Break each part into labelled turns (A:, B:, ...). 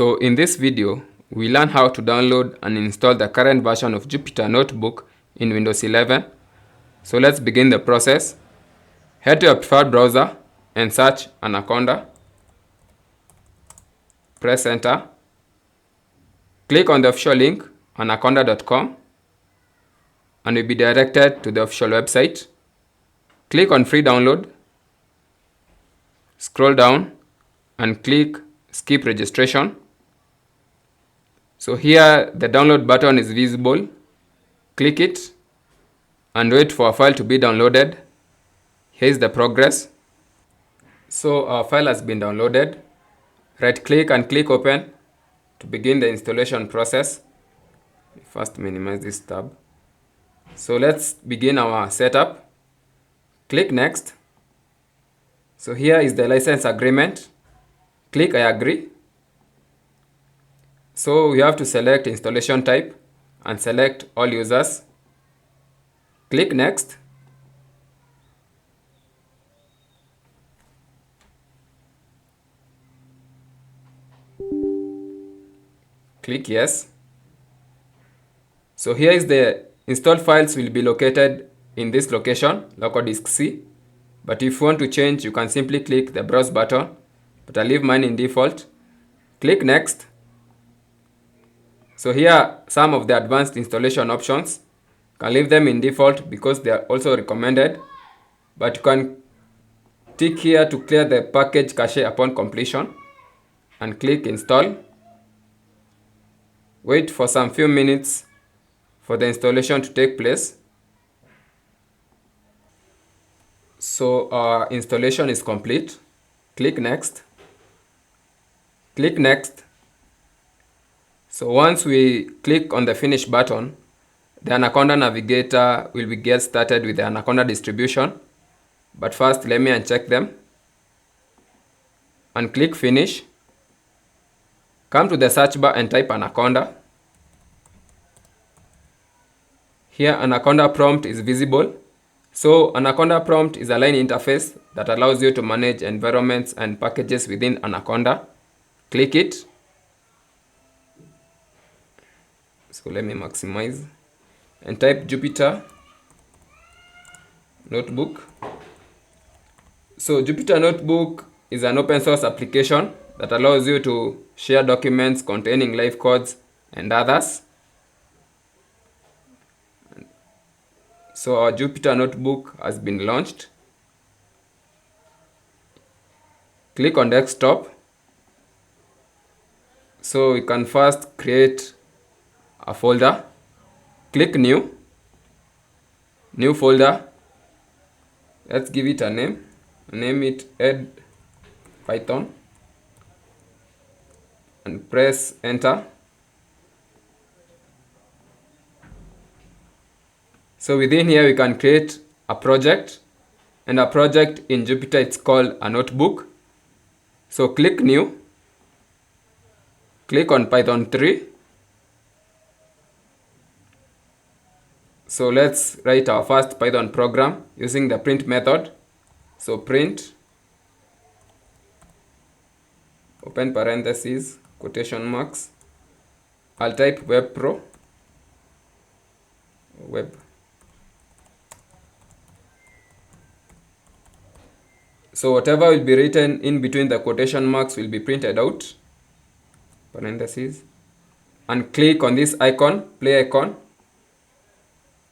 A: So in this video, we learn how to download and install the current version of Jupyter Notebook in Windows 11. So let's begin the process. Head to your preferred browser and search Anaconda. Press enter. Click on the official link, anaconda.com, and you'll be directed to the official website. Click on free download. Scroll down and click skip registration. So here the download button is visible. Click it and wait for a file to be downloaded. Here is the progress. So our file has been downloaded. Right click and click open to begin the installation process. First minimize this tab. So let's begin our setup. Click next. So here is the license agreement. Click I agree. So we have to select installation type and select all users. Click next. Click yes. So here is the installed files will be located in this location, local disk C. But if you want to change, you can simply click the browse button. But I'll leave mine in default. Click next. So here are some of the advanced installation options. You can leave them in default because they are also recommended. But you can tick here to clear the package cache upon completion and click install. Wait for some few minutes for the installation to take place. So our installation is complete. Click next. Click next. So once we click on the finish button, the Anaconda navigator will get started with the Anaconda distribution. But first, let me uncheck them. And click finish. Come to the search bar and type Anaconda. Here Anaconda prompt is visible. So Anaconda prompt is a line interface that allows you to manage environments and packages within Anaconda. Click it. So let me maximize and type Jupyter Notebook. So Jupyter Notebook is an open source application that allows you to share documents containing live codes and others. So our Jupyter Notebook has been launched. Click on desktop. So we can first create a folder. Click new folder. Let's give it a name. Name it Ed Python and press enter. So within here we can create a project, and a project in Jupyter it's called a notebook. So click new. Click on Python 3. So let's write our first Python program using the print method. So print, open parentheses, quotation marks. I'll type web pro, web. So whatever will be written in between the quotation marks will be printed out, parentheses, and click on this icon, play icon,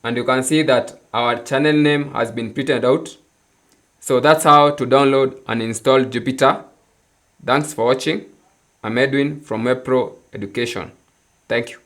A: and you can see that our channel name has been printed out. So that's how to download and install Jupyter. Thanks for watching. I'm Edwin from WebPro Education. Thank you.